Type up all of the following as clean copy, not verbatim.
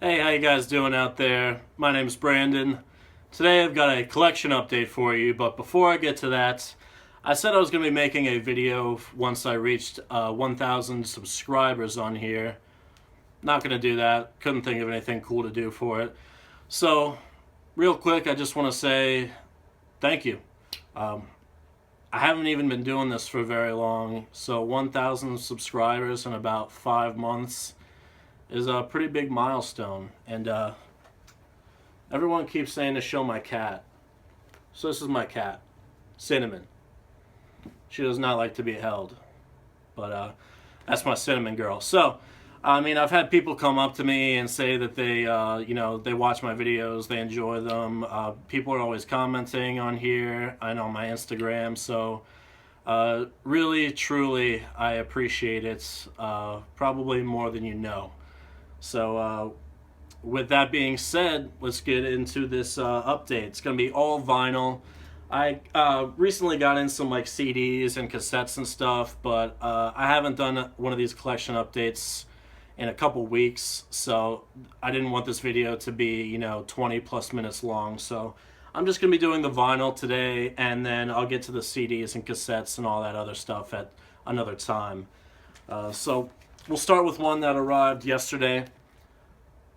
Hey, how you guys doing out there? My name is Brandon. Today I've got a collection update for you, but before I get to that, I said I was going to be making a video once I reached 1,000 subscribers on here. Not going to do that. Couldn't think of anything cool to do for it. So, real quick, I just want to say thank you. Um, I haven't even been doing this for very long, so 1,000 subscribers in about 5 months is a pretty big milestone. And everyone keeps saying to show my cat. So this is my cat, Cinnamon. She does not like to be held, but that's my Cinnamon girl. So, I mean, I've had people come up to me and say that they watch my videos, they enjoy them. People are always commenting on here and on my Instagram. So, really, truly, I appreciate it. Probably more than you know. So, with that being said, let's get into this update. It's going to be all vinyl. I recently got in some like CDs and cassettes and stuff, but I haven't done one of these collection updates in a couple weeks, so I didn't want this video to be 20 plus minutes long. So I'm just going to be doing the vinyl today, and then I'll get to the CDs and cassettes and all that other stuff at another time. So we'll start with one that arrived yesterday.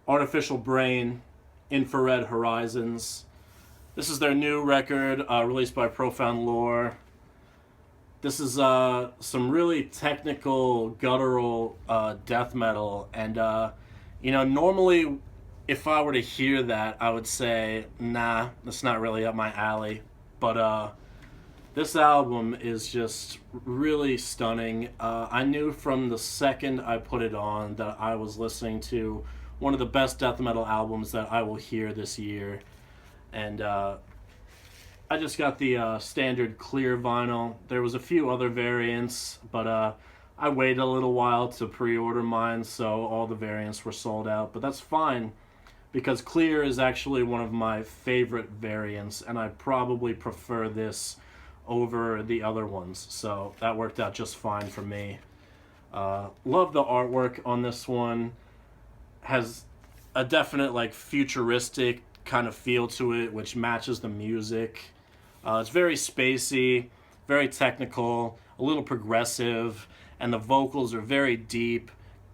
Artificial Brain, Infrared Horizons. This is their new record released by Profound Lore. This is some really technical, guttural death metal. And, normally if I were to hear that, I would say, nah, that's not really up my alley. But this album is just really stunning. I knew from the second I put it on that I was listening to one of the best death metal albums that I will hear this year. And I just got the standard clear vinyl. There was a few other variants, but I waited a little while to pre-order mine, so all the variants were sold out. But that's fine, because clear is actually one of my favorite variants, and I probably prefer this over the other ones. So that worked out just fine for me. Love the artwork on this one. Has a definite like futuristic kind of feel to it, which matches the music. It's very spacey, very technical, a little progressive, and the vocals are very deep,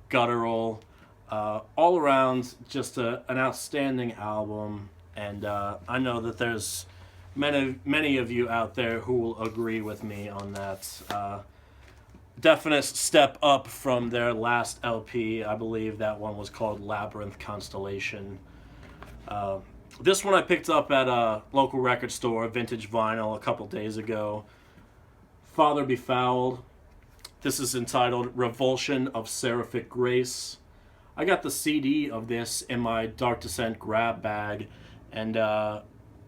guttural. All around, just an outstanding album. And I know that there's many of you out there who will agree with me on that. Definite step up from their last LP. I believe that one was called Labyrinth Constellation. This one I picked up at a local record store, Vintage Vinyl, a couple days ago. Father Befouled. This is entitled Revulsion of Seraphic Grace. I got the CD of this in my Dark Descent grab bag and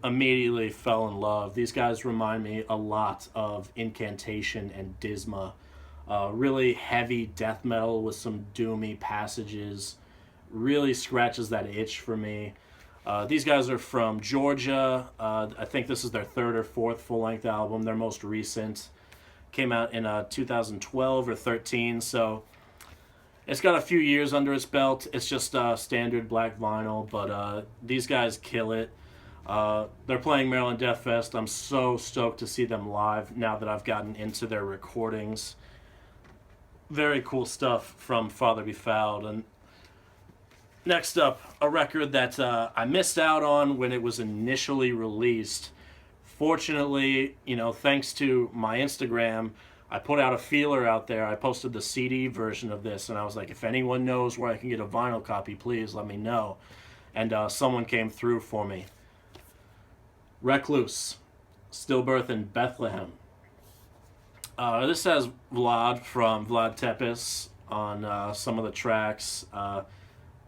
immediately fell in love. These guys remind me a lot of Incantation and Disma. Really heavy death metal with some doomy passages. Really scratches that itch for me. These guys are from Georgia. I think this is their third or fourth full-length album. Their most recent came out in 2012 or 13, so it's got a few years under its belt. It's just standard black vinyl, but these guys kill it. They're playing Maryland Death Fest. I'm so stoked to see them live now that I've gotten into their recordings. Very cool stuff from Father Befouled. And next up, a record that I missed out on when it was initially released. Fortunately, thanks to my Instagram, I put out a feeler out there. I posted the CD version of this, and I was like, if anyone knows where I can get a vinyl copy, please let me know. And someone came through for me. Recluse, Stillbirth in Bethlehem. This has Vlad from Vlad Tepes on some of the tracks.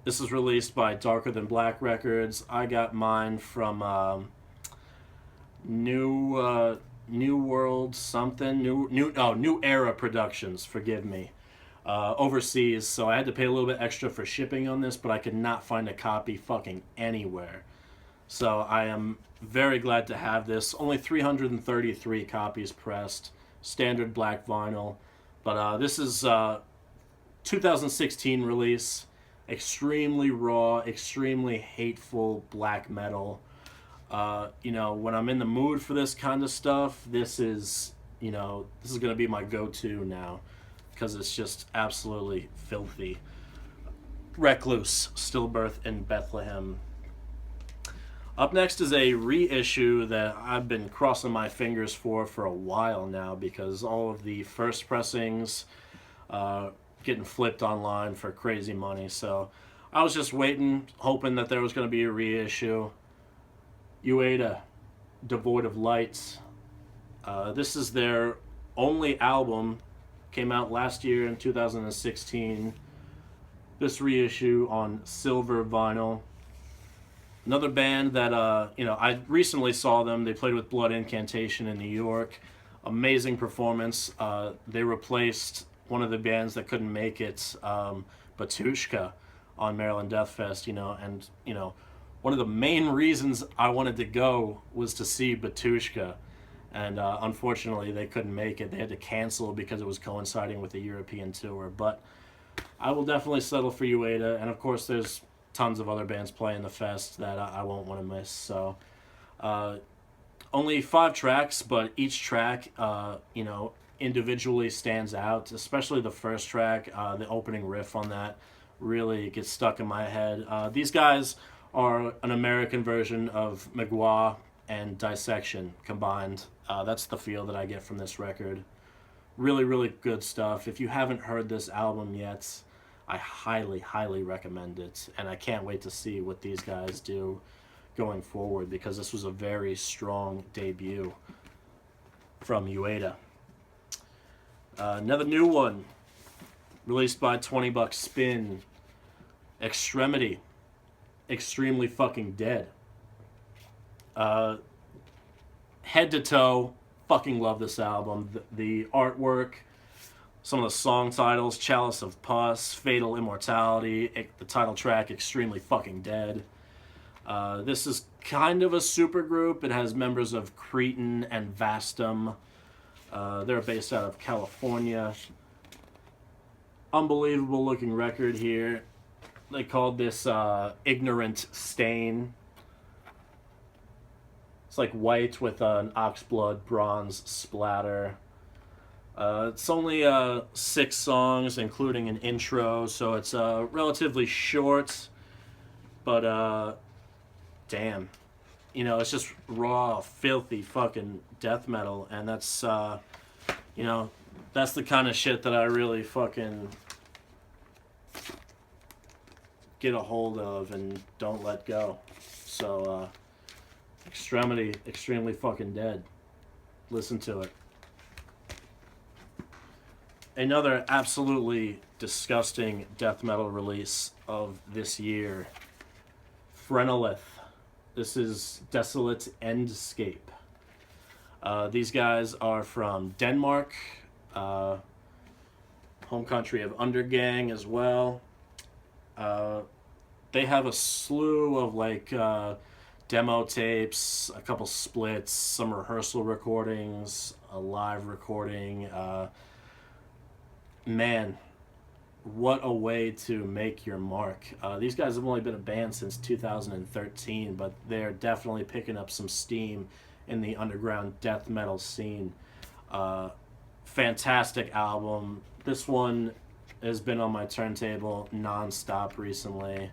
This is released by Darker Than Black Records. I got mine from New World something, New Era Productions. Forgive me. Overseas, so I had to pay a little bit extra for shipping on this, but I could not find a copy fucking anywhere. So I am very glad to have this. Only 333 copies pressed. Standard black vinyl. But this is 2016 release. extremely raw, extremely hateful black metal. You know, when I'm in the mood for this kind of stuff, this is going to be my go-to now because it's just absolutely filthy. Recluse, Stillbirth in Bethlehem. Up next is a reissue that I've been crossing my fingers for a while now because all of the first pressings getting flipped online for crazy money. So I was just waiting, hoping that there was going to be a reissue. Ueda, Devoid of Lights. This is their only album. Came out last year in 2016. This reissue on silver vinyl. Another band that I recently saw them. They played with Blood Incantation in New York. Amazing performance. They replaced one of the bands that couldn't make it, Batushka, on Maryland Death Fest. One of the main reasons I wanted to go was to see Batushka, and unfortunately they couldn't make it. They had to cancel because it was coinciding with the European tour. But I will definitely settle for Ueda, and of course there's tons of other bands playing the fest that I won't want to miss. So only 5 tracks, but each track individually stands out, especially the first track. The opening riff on that really gets stuck in my head. These guys are an American version of Magua and Dissection combined. That's the feel that I get from this record. Really, really good stuff. If you haven't heard this album yet, I highly, highly recommend it. And I can't wait to see what these guys do going forward because this was a very strong debut from Ueda. Another new one, released by 20 Bucks Spin, Extremity, Extremely Fucking Dead. Head to toe, fucking love this album. The artwork, some of the song titles, Chalice of Pus, Fatal Immortality, the title track, Extremely Fucking Dead. This is kind of a super group. It has members of Cretin and Vastum. They're based out of California. Unbelievable looking record here. They called this Ignorant Stain. It's like white with an oxblood bronze splatter. It's only 6 songs, including an intro, so it's relatively short. But damn, it's just raw, filthy fucking death metal, and that's that's the kind of shit that I really fucking get a hold of and don't let go. So Extremity, Extremely Fucking Dead. Listen to it. Another absolutely disgusting death metal release of this year, Phrenolith. This is Desolate Endscape. These guys are from Denmark, home country of Undergang as well. They have a slew of demo tapes, a couple splits, some rehearsal recordings, a live recording. Man, what a way to make your mark. These guys have only been a band since 2013, but they're definitely picking up some steam in the underground death metal scene. Fantastic album. This one has been on my turntable non-stop recently.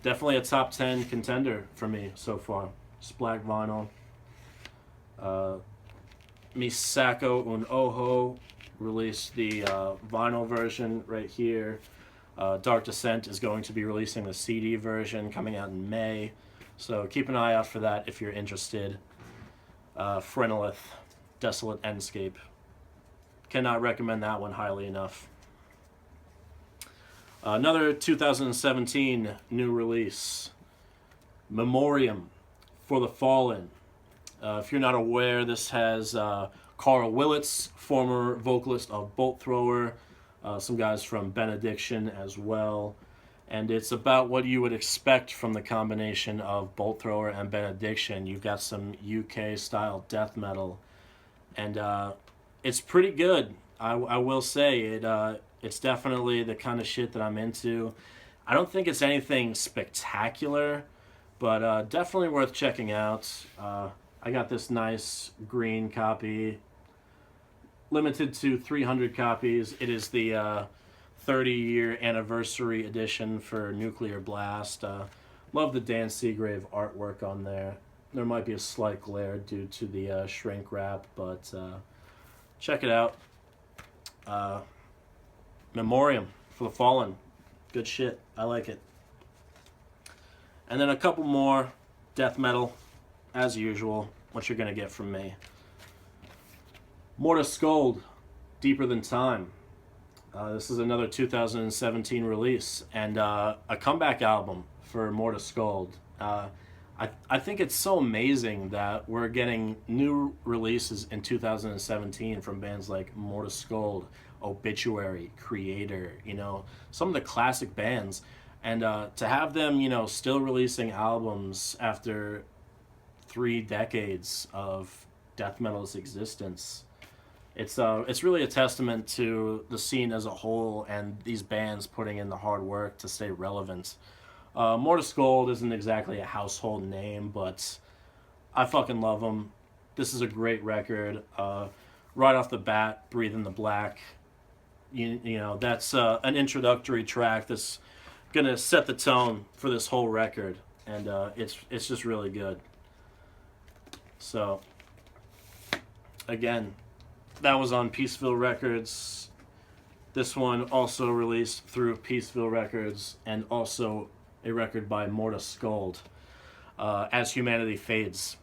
Definitely a top 10 contender for me so far. Just black vinyl. Misako un Oho released the vinyl version right here. Dark Descent is going to be releasing the CD version coming out in May. So keep an eye out for that if you're interested. Phrenolith, Desolate Endscape. Cannot recommend that one highly enough. Another 2017 new release, Memoriam, For the Fallen. If you're not aware, this has Carl Willits, former vocalist of Bolt Thrower, some guys from Benediction as well. And it's about what you would expect from the combination of Bolt Thrower and Benediction. You've got some UK-style death metal. And it's pretty good. I will say it It's definitely the kind of shit that I'm into. I don't think it's anything spectacular, but definitely worth checking out. I got this nice green copy, limited to 300 copies. It is the 30-year anniversary edition for Nuclear Blast. Love the Dan Seagrave artwork on there. There might be a slight glare due to the shrink wrap, but check it out. Memoriam for the Fallen. Good shit. I like it. And then a couple more death metal, as usual, what you're going to get from me. Mortis, Deeper Than Time. This is another 2017 release, and a comeback album for Mortis. I think it's so amazing that we're getting new releases in 2017 from bands like Mortis, Obituary, Creator, some of the classic bands. And to have them, still releasing albums after 3 decades of death metal's existence, it's really a testament to the scene as a whole and these bands putting in the hard work to stay relevant. Mortis isn't exactly a household name, but I fucking love them. This is a great record. Right off the bat, Breathe in the Black. That's an introductory track that's gonna set the tone for this whole record, and it's just really good. So again, that was on Peaceville Records. This one also released through Peaceville Records, and also a record by Mortis, As Humanity Fades.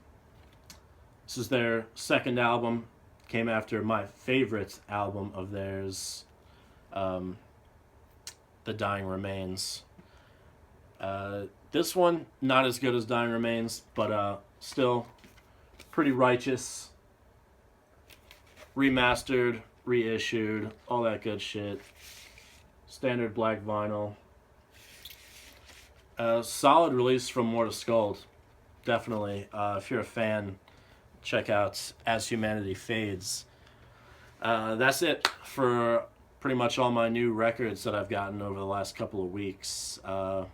This is their second album. Came after my favorite album of theirs, The Dying Remains. This one, not as good as Dying Remains, but still pretty righteous. Remastered, reissued, all that good shit. Standard black vinyl. Solid release from Mortis, definitely. If you're a fan, check out As Humanity Fades. That's it for pretty much all my new records that I've gotten over the last couple of weeks. What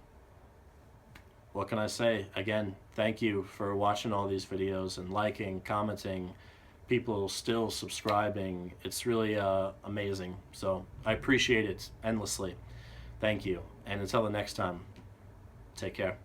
can I say? Again, thank you for watching all these videos and liking, commenting, people still subscribing. It's really amazing. So I appreciate it endlessly. Thank you. And until the next time, take care.